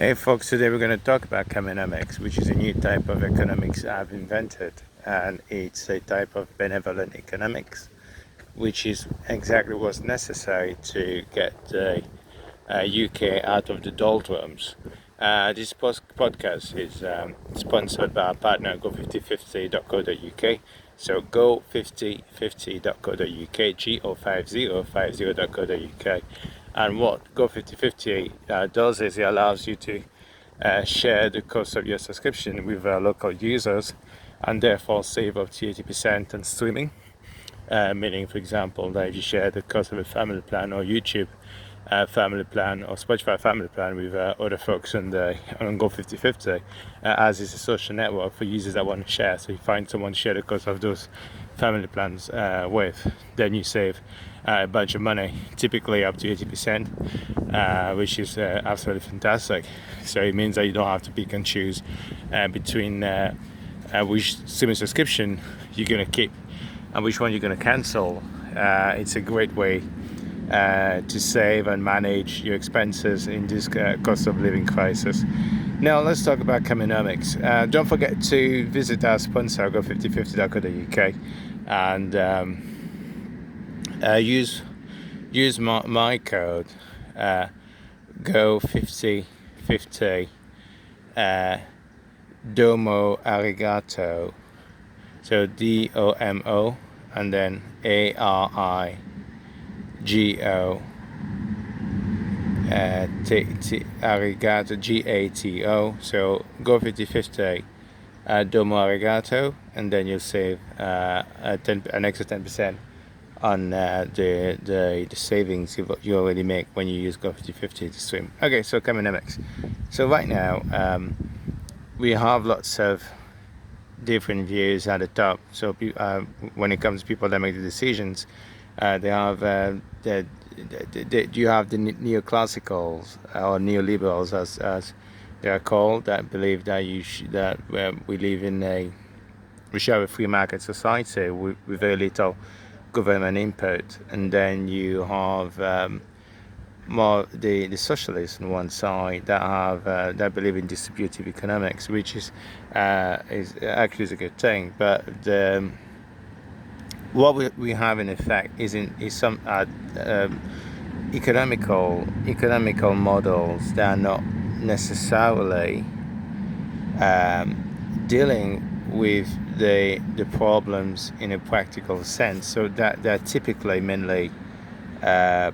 Hey folks, today we're going to talk about Kamenomics, which is a new type of economics I've invented, and it's a type of benevolent economics, which is exactly what's necessary to get the UK out of the doldrums. This podcast is sponsored by our partner go5050.co.uk. So go5050.co.uk, go5050.co.uk. And what Go5050 does is it allows you to share the cost of your subscription with local users and therefore save up to 80% on streaming. Meaning, for example, that if you share the cost of a family plan or YouTube family plan or Spotify family plan with other folks on Go5050, as is a social network for users that want to share. So you find someone to share the cost of those family plans with, then you save a bunch of money, typically up to 80%, which is absolutely fantastic. So it means that you don't have to pick and choose between which streaming subscription you're going to keep and which one you're going to cancel. It's a great way to save and manage your expenses in this cost of living crisis. Now let's talk about Kamenomics. Don't forget to visit our sponsor go5050.co.uk and use my code go5050 domo arigato. So DOMO and then ARIGO arigato GATO. So go5050 domo arigato, and then you'll save an extra 10% on the savings you already make when you use Go5050 to stream. Okay, so Kamenomics. So right now we have lots of different views at the top. So when it comes to people that make the decisions, they have you have the neoclassicals or neoliberals, as they are called, that believe that we live in we should have a free market society with very little government input. And then you have more the socialists on one side that believe in distributive economics, which is actually a good thing. But what we have in effect is some economical models that are not necessarily dealing with the problems in a practical sense. So that they're typically mainly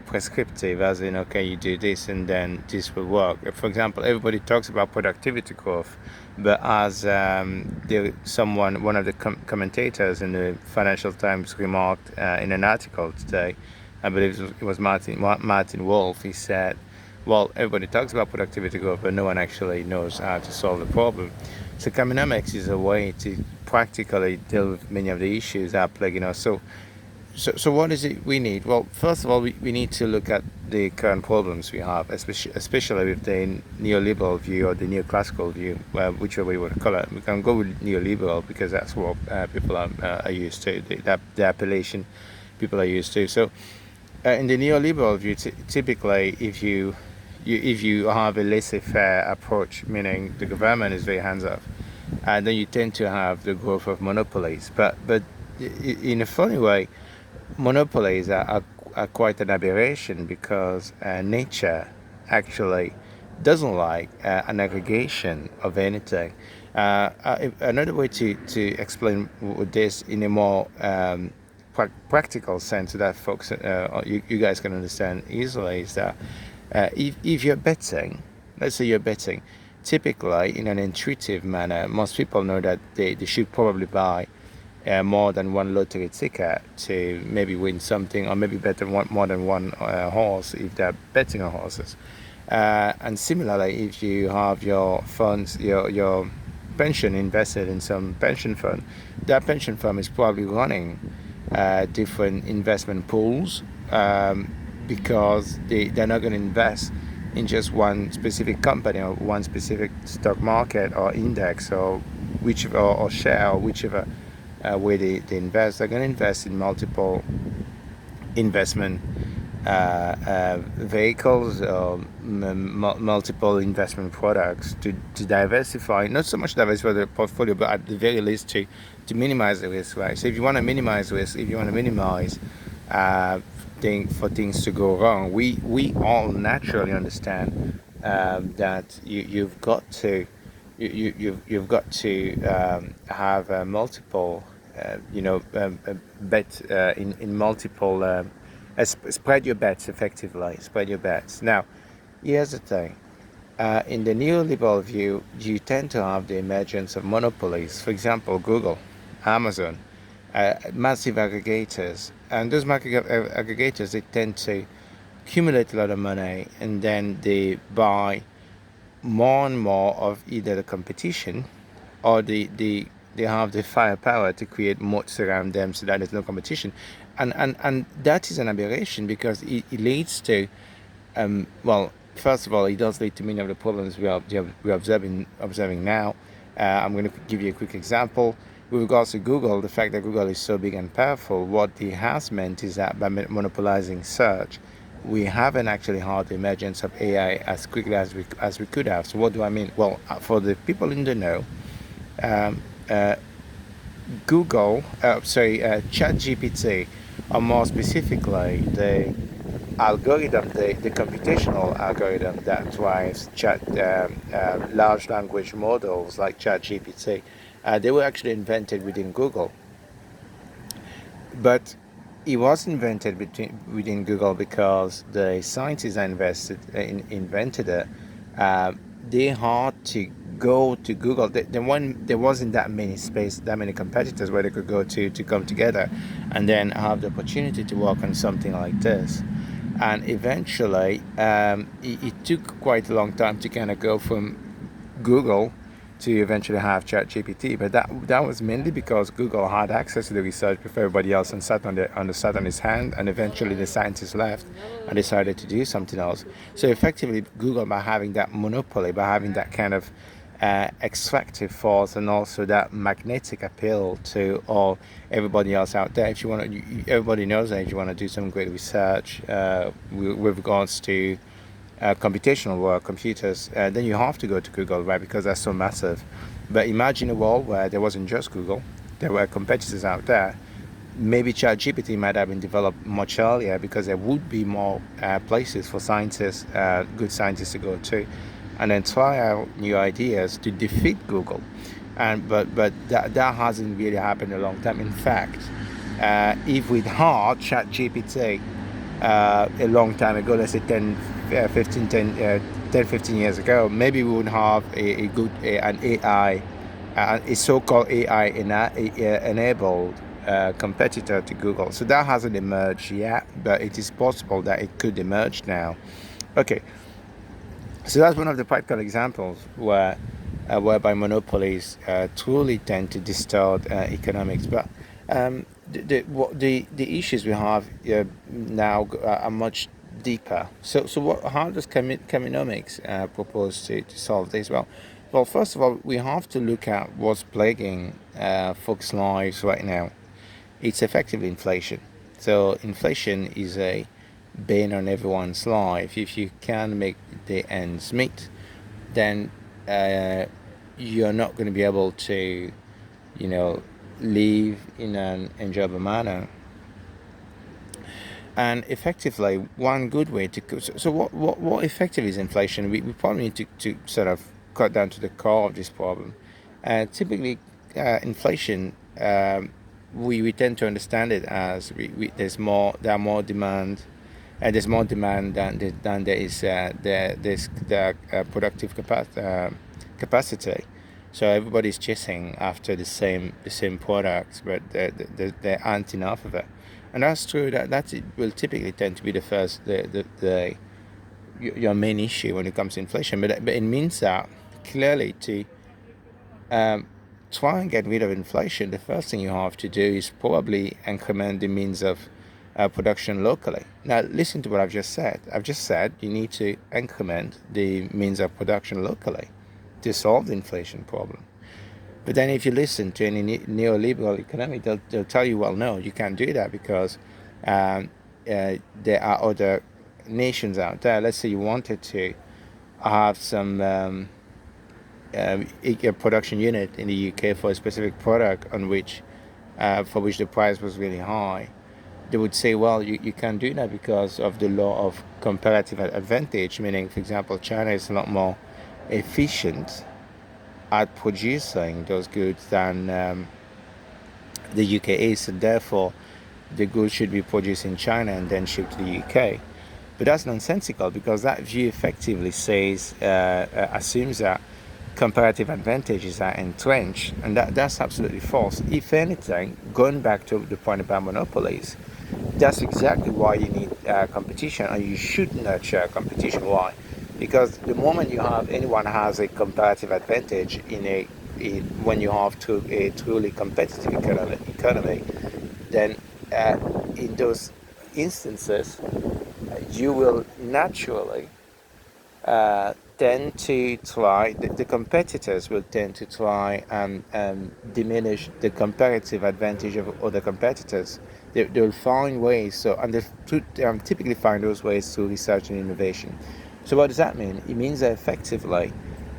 prescriptive, as in, okay, you do this and then this will work. For example, everybody talks about productivity growth, but as one of the commentators in the Financial Times remarked in an article today, I believe it was Martin Wolf, he said, well, everybody talks about productivity growth, but no one actually knows how to solve the problem. So Kamenomics is a way to practically deal with many of the issues that are plaguing us. So what is it we need? Well, first of all, we need to look at the current problems we have, especially with the neoliberal view or the neoclassical view, whichever you want to call it. We can go with neoliberal because that's what people are used to, the appellation people are used to. So in the neoliberal view, typically, if you have a laissez-faire approach, meaning the government is very hands-off, then you tend to have the growth of monopolies. But in a funny way, monopolies are quite an aberration, because nature actually doesn't like an aggregation of anything. Another way to explain this in a more practical sense, so that folks, you guys can understand easily, is that if you're betting, let's say you're betting, typically in an intuitive manner, most people know that they should probably buy more than one lottery ticket to maybe win something, or maybe bet more than one horse if they're betting on horses. And similarly, if you have your funds, your pension invested in some pension fund, that pension fund is probably running different investment pools, because they're not going to invest in just one specific company or one specific stock market or index or share, or whichever way they invest. They're going to invest in multiple investment vehicles or multiple investment products to diversify, not so much diversify the portfolio, but at the very least to minimize the risk, right? So if you want to minimize risk, if you want to minimize for things to go wrong, we all naturally understand that you've got to you've got to have multiple bet in multiple spread your bets effectively. Spread your bets. Now, here's the thing. In the neoliberal view, you tend to have the emergence of monopolies. For example, Google, Amazon, massive aggregators. And those aggregators, they tend to accumulate a lot of money, and then they buy more and more of either the competition, or they have the firepower to create moats around them so that there's no competition. And that is an aberration, because it leads to, well, first of all, it does lead to many of the problems we're observing now. I'm going to give you a quick example. With regards to Google, the fact that Google is so big and powerful, what it has meant is that by monopolizing search, we haven't actually had the emergence of AI as quickly as we could have. So what do I mean? Well, for the people in the know, um, uh, ChatGPT, or more specifically, the the computational algorithm that drives large language models like ChatGPT, they were actually invented within Google. But it was invented within Google because the scientists that invented it, uh, they had to go to Google. There wasn't that many competitors where they could go to come together and then have the opportunity to work on something like this. And eventually, it took quite a long time to kind of go from Google to eventually have ChatGPT, but that was mainly because Google had access to the research before everybody else, and sat on his hand, and eventually the scientists left and decided to do something else. So effectively, Google, by having that monopoly, by having that kind of extractive force, and also that magnetic appeal to all everybody else out there. If you want to, everybody knows that if you want to do some great research with regards to computational work, computers, then you have to go to Google, right? Because they're so massive. But imagine a world where there wasn't just Google, there were competitors out there. Maybe ChatGPT might have been developed much earlier, because there would be more places for scientists, good scientists to go to, and then try out new ideas to defeat Google. But that hasn't really happened in a long time. In fact, if we'd had ChatGPT a long time ago, let's say 15 years ago, maybe we would have an AI, a so-called AI enabled competitor to Google. So that hasn't emerged yet, but it is possible that it could emerge now. Okay, so that's one of the practical examples whereby monopolies truly tend to distort economics. But the issues we have now are much deeper. So how does Kamenomics propose to solve this? Well, first of all, we have to look at what's plaguing folks' lives right now. It's effectively inflation. So inflation is a bane on everyone's life. If you can make the ends meet, then you're not going to be able to, live in an enjoyable manner. And effectively, one good way to so what effectively is inflation? We probably need to sort of cut down to the core of this problem. Typically, inflation, we tend to understand it as there's more demand. There's more demand than there is the productive capacity. So everybody's chasing after the same products, but there aren't enough of it. And that's true. That it will typically tend to be your main issue when it comes to inflation. But it means that clearly to try and get rid of inflation, the first thing you have to do is probably increment the means of production locally. Now, listen to what I've just said. I've just said you need to increment the means of production locally to solve the inflation problem. But then if you listen to any neoliberal economic, they'll tell you, well, no, you can't do that, because there are other nations out there. Let's say you wanted to have some a production unit in the UK for a specific product on which for which the price was really high. They would say, well, you can't do that because of the law of comparative advantage, meaning, for example, China is a lot more efficient at producing those goods than the UK is, and therefore the goods should be produced in China and then shipped to the UK. But that's nonsensical, because that view effectively says, assumes that comparative advantages are entrenched, and that's absolutely false. If anything, going back to the point about monopolies, that's exactly why you need competition, and you should nurture competition. Why? Because the moment anyone has a comparative advantage when you have a truly competitive economy, then in those instances, you will naturally tend to try, the competitors will tend to try and diminish the comparative advantage of other competitors. They'll find ways, and they typically find those ways through research and innovation. So what does that mean? It means that effectively,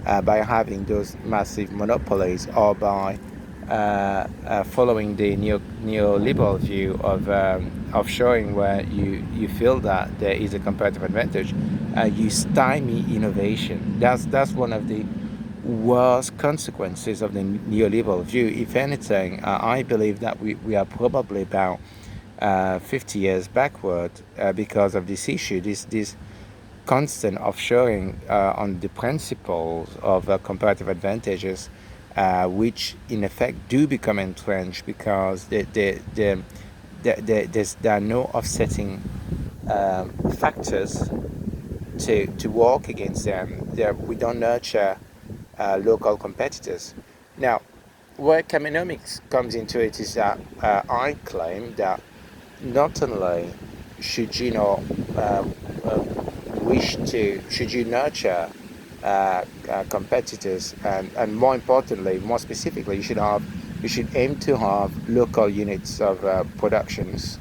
by having those massive monopolies, or by following the neoliberal view of showing where you feel that there is a comparative advantage, you stymie innovation. That's one of the worst consequences of the neoliberal view. If anything, I believe that we are probably about 50 years backward because of this issue, this constant offshoring on the principles of comparative advantages, which in effect do become entrenched because there are no offsetting factors to work against them. We don't nurture local competitors. Now, where Kamenomics comes into it is that I claim that not only should you should you nurture competitors, and more importantly, more specifically, you should aim to have local units of productions,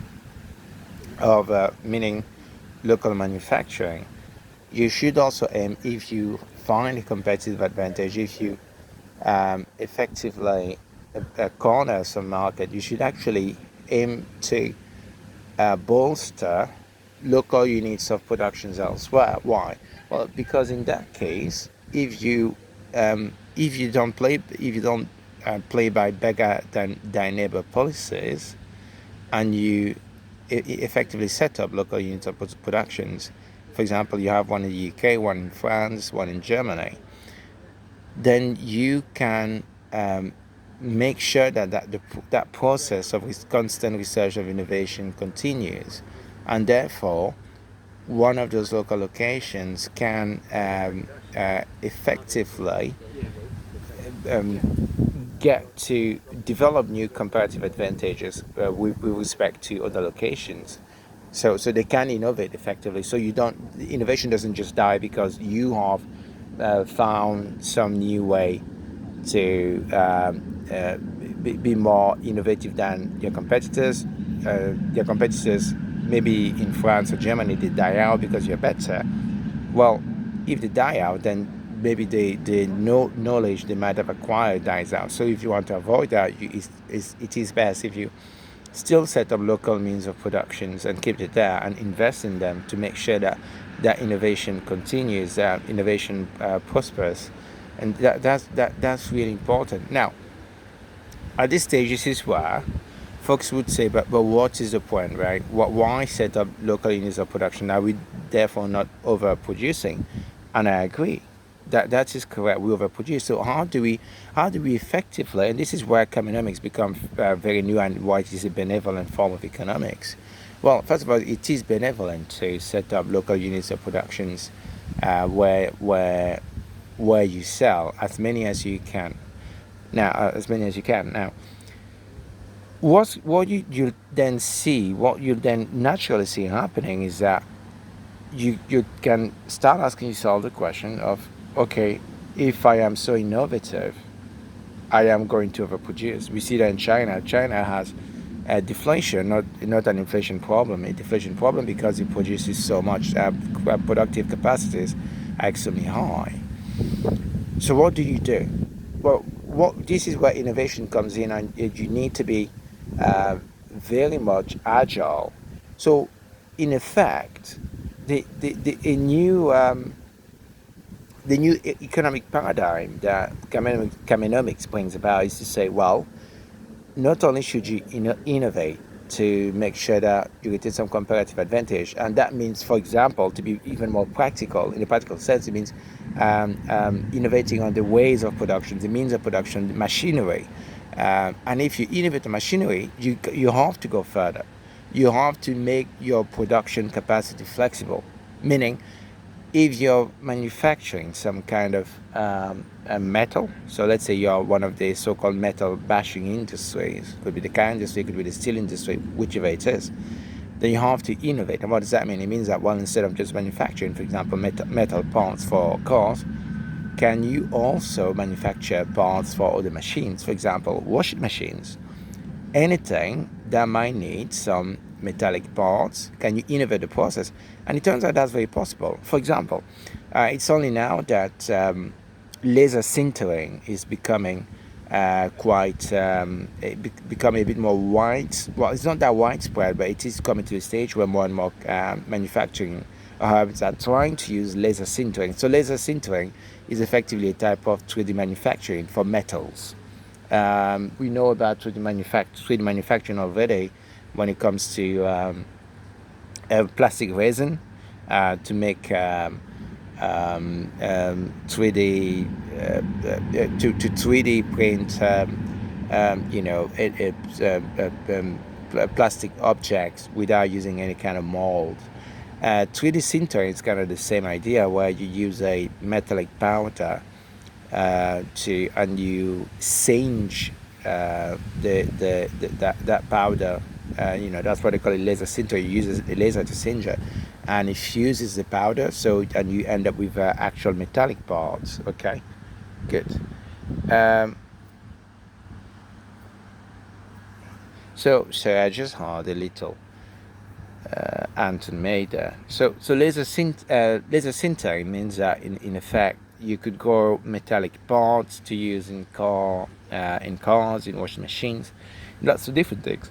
of meaning local manufacturing. You should also aim, if you find a competitive advantage, if you effectively corner some market, you should actually aim to bolster local units of productions elsewhere. Why? Well, because in that case, if you don't play by beggar than thy neighbor policies, and you effectively set up local units of productions, for example, you have one in the UK, one in France, one in Germany, then you can make sure that process of constant research of innovation continues, and therefore one of those local locations can effectively get to develop new comparative advantages with respect to other locations. So they can innovate effectively. So innovation doesn't just die because you have found some new way to be more innovative than your competitors. Your competitors, maybe in France or Germany, they die out because you're better. Well, if they die out, then maybe the knowledge they might have acquired dies out. So if you want to avoid that, it is best if you still set up local means of productions and keep it there and invest in them to make sure that innovation continues, that innovation prospers, and that's really important. Now, at this stage, this is where folks would say, but what is the point, right? Why set up local units of production? Are we therefore not overproducing? And I agree. That is correct. We overproduce. So how do we effectively? And this is where Kamenomics becomes very new, and why it is a benevolent form of economics. Well, first of all, it is benevolent to set up local units of productions where you sell as many as you can. Now, Now, what you then see, what you then naturally see happening is that you can start asking yourself the question of, okay, if I am so innovative, I am going to overproduce. We see that in China. China has deflation, not an inflation problem, a deflation problem because it produces so much productive capacities are extremely high. So what do you do? Well, this is where innovation comes in, and you need to be very much agile. So, in effect, a new the new economic paradigm that Kamenomics brings about is to say, well, not only should you innovate to make sure that you retain some comparative advantage, and that means, for example, to be even more practical, in a practical sense, it means innovating on the ways of production, the means of production, the machinery. And if you innovate the machinery, you have to go further. You have to make your production capacity flexible, meaning if you're manufacturing some kind of a metal, so let's say you're one of the so-called metal bashing industries, could be the car industry, could be the steel industry, whichever it is, then you have to innovate. And what does that mean? It means that, well, instead of just manufacturing, for example, metal parts for cars, can you also manufacture parts for other machines, for example, washing machines? Anything that might need some metallic parts, can you innovate the process? And it turns out that's very possible. For example, it's only now that laser sintering is becoming becoming a bit more wide. Well, it's not that widespread, but it is coming to a stage where more and more manufacturing hubs are trying to use laser sintering. So laser sintering is effectively a type of 3D manufacturing for metals. We know about 3D manufacturing already when it comes to plastic resin to make 3D to 3D print plastic objects without using any kind of mold. 3D sintering is kind of the same idea, where you use a metallic powder and you singe that powder. That's what they call it, laser sinter. You use a laser to singe it, and it fuses the powder, and you end up with actual metallic parts. Okay, good. So I just had a little Anton made there. So laser sintering means that in effect you could grow metallic parts to use in cars, in washing machines, lots of different things.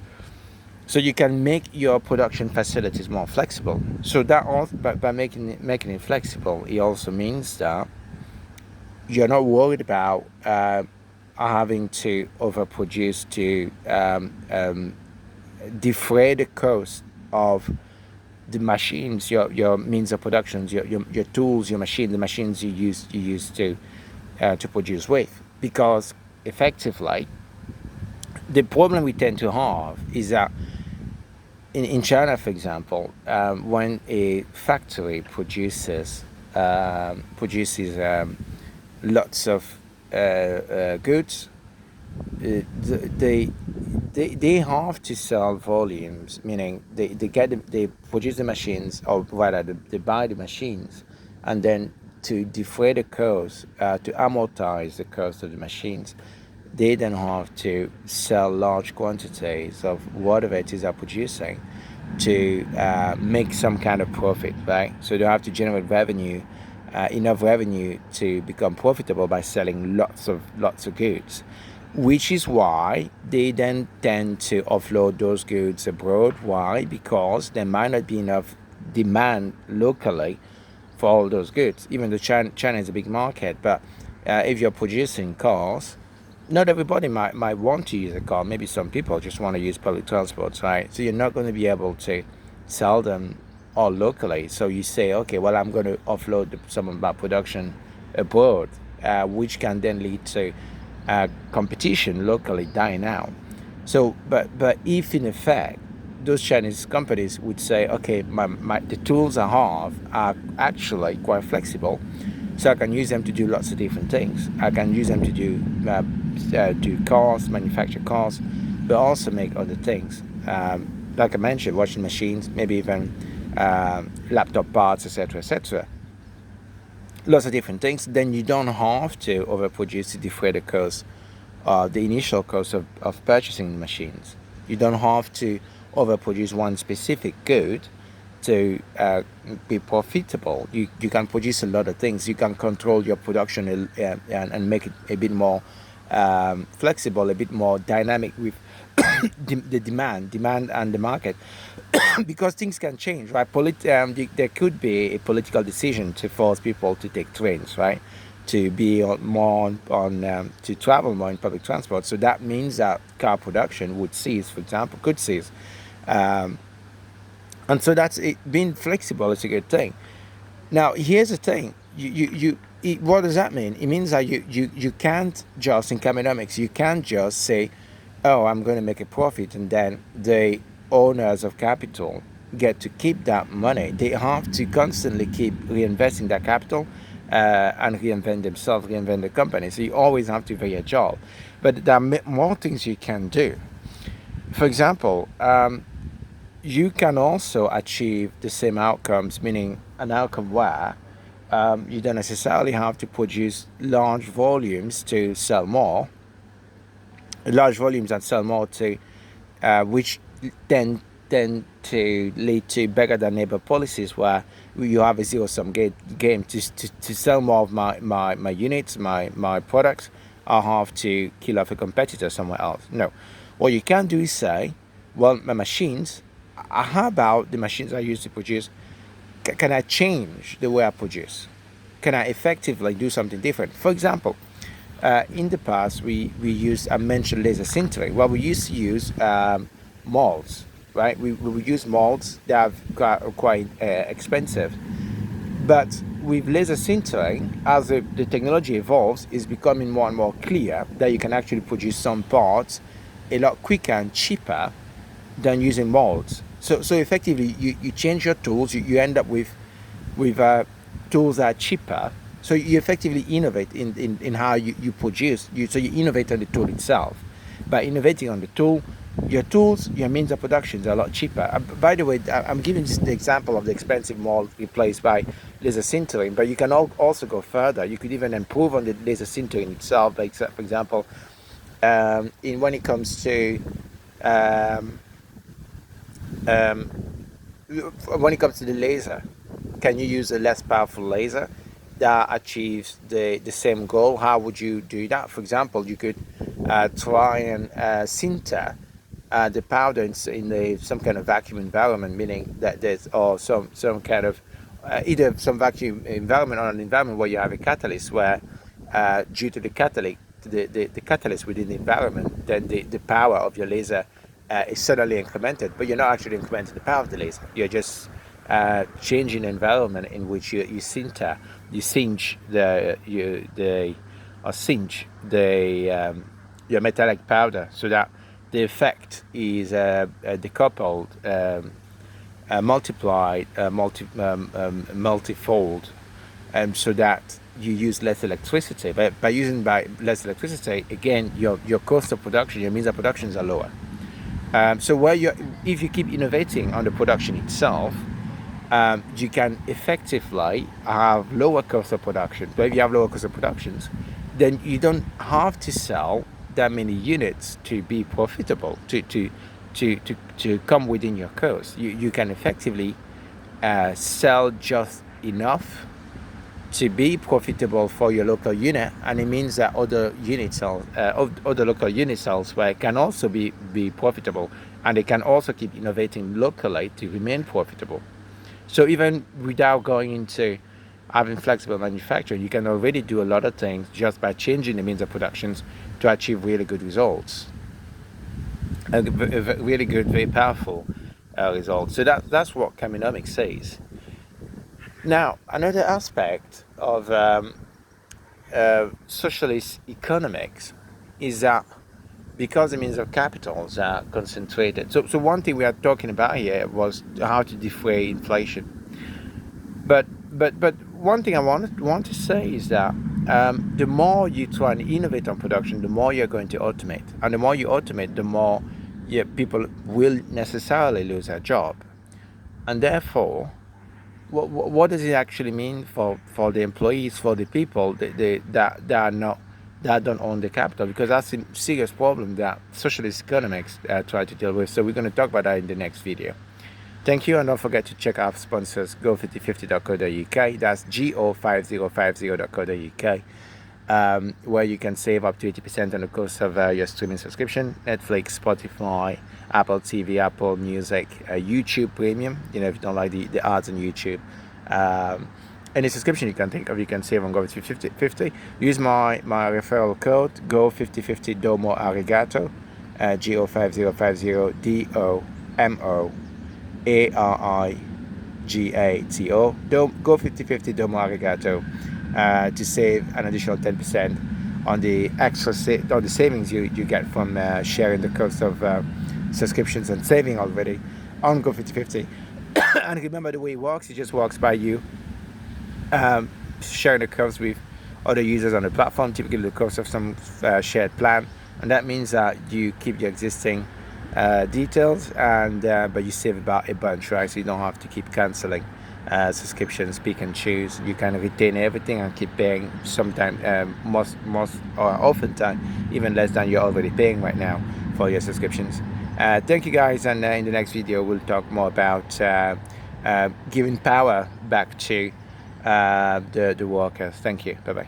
So you can make your production facilities more flexible. So that by making it flexible, it also means that you're not worried about having to overproduce to defray the cost of the machines, your means of production, your tools, your machine, the machines you use to produce with, because effectively the problem we tend to have is that in China, for example, when a factory produces lots of goods, they have to sell volumes, meaning they produce the machines, or rather they buy the machines, and then to defray the cost, to amortize the cost of the machines, they then have to sell large quantities of whatever it is they're producing to make some kind of profit, right? So they have to generate revenue, enough revenue to become profitable by selling lots of goods, which is why they then tend to offload those goods abroad. Why? Because there might not be enough demand locally for all those goods. Even though China is a big market, but if you're producing cars, not everybody might want to use a car. Maybe some people just want to use public transport, right? So you're not going to be able to sell them all locally. So you say, okay, well, I'm going to offload some of that production abroad, which can then lead to competition locally dying out. So, but if in effect those Chinese companies would say, okay, the tools I have are actually quite flexible, so I can use them to do lots of different things. I can use them to do cars, manufacture cars, but also make other things. Like I mentioned, washing machines, maybe even laptop parts, etc., etc. Lots of different things. Then you don't have to overproduce to defray the cost, the initial cost of purchasing the machines. You don't have to overproduce one specific good to be profitable. You can produce a lot of things. You can control your production and make it a bit more flexible, a bit more dynamic with the demand and the market, because things can change, right? There could be a political decision to force people to take trains, right? To be more on to travel more in public transport. So that means that car production would cease, for example, could cease. Um, and so that's it. Being flexible is a good thing. Now, here's the thing. What does that mean? It means that you can't just, in Kamenomics, you can't just say, oh, I'm going to make a profit, and then the owners of capital get to keep that money. They have to constantly keep reinvesting that capital and reinvent themselves, reinvent the company. So you always have to be very agile. But there are more things you can do. For example, you can also achieve the same outcomes, meaning an outcome where you don't necessarily have to produce large volumes to sell more, large volumes and sell more to, which tend to lead to better than neighbor policies where you have a zero-sum game. To sell more of my units, my products, I have to kill off a competitor somewhere else. No. What you can do is say, well, my machines, how about the machines I use to produce? Can I change the way I produce? Can I effectively do something different? For example, in the past, I mentioned laser sintering. Well, we used to use molds, right? We would use molds that are quite expensive. But with laser sintering, as the technology evolves, it's becoming more and more clear that you can actually produce some parts a lot quicker and cheaper than using molds. So effectively, you change your tools, you end up with tools that are cheaper. So you effectively innovate in how you produce. So you innovate on the tool itself. By innovating on the tool, your tools, your means of production are a lot cheaper. By the way, I'm giving just the example of the expensive mold replaced by laser sintering, but you can also go further. You could even improve on the laser sintering itself. Like, for example, when it comes to the laser, can you use a less powerful laser that achieves the same goal? How would you do that? For example, you could try and sinter the powder in some kind of vacuum environment, meaning that there's some kind of either some vacuum environment or an environment where you have a catalyst where due to the catalyst within the environment, then the power of your laser is suddenly incremented, but you're not actually incrementing the power of the laser. You're just changing the environment in which you sinter, you singe your metallic powder, so that the effect is decoupled, multiplied, multifold, so that you use less electricity. But by using less electricity, again, your cost of production, your means of productions are lower. So if you keep innovating on the production itself, you can effectively have lower cost of production. But if you have lower cost of productions, then you don't have to sell that many units to be profitable, to come within your cost. You can effectively sell just enough to be profitable for your local unit, and it means that other local unit cells where can also be profitable, and they can also keep innovating locally to remain profitable. So even without going into having flexible manufacturing, you can already do a lot of things just by changing the means of productions to achieve really good results, really good, very powerful results. So that's what Kamenomics says. Now, another aspect of socialist economics is that because the means of capitals are concentrated. So one thing we are talking about here was how to defray inflation. But one thing I want to say is that the more you try and innovate on production, the more you're going to automate, and the more you automate, the more people will necessarily lose their job, and therefore, what does it actually mean for the employees, for the people that are not that don't own the capital, because that's a serious problem that socialist economics try to deal with. So we're going to talk about that in the next video. Thank you, and don't forget to check out sponsors go5050.co.uk. That's go5050.co.uk, where you can save up to 80% on the cost of your streaming subscription: Netflix, Spotify, Apple TV, Apple Music, YouTube Premium. If you don't like the ads on YouTube. Any subscription you can think of, you can save on Go5050. Use my referral code Go5050 Domo Arigato, Go5050 DOMOARIGATO. Go5050 Domo Arigato, to save an additional 10% on the extra on the savings you get from sharing the cost of subscriptions and saving already on Go5050. And remember, the way it works, it just works by you sharing the curves with other users on the platform, typically the cost of some shared plan, and that means that you keep your existing details, and but you save about a bunch, right? So you don't have to keep canceling subscriptions, pick and choose. You can retain everything and keep paying, sometimes most or oftentimes even less than you're already paying right now for your subscriptions. Thank you guys, and in the next video we'll talk more about giving power back to the workers. Thank you. Bye bye.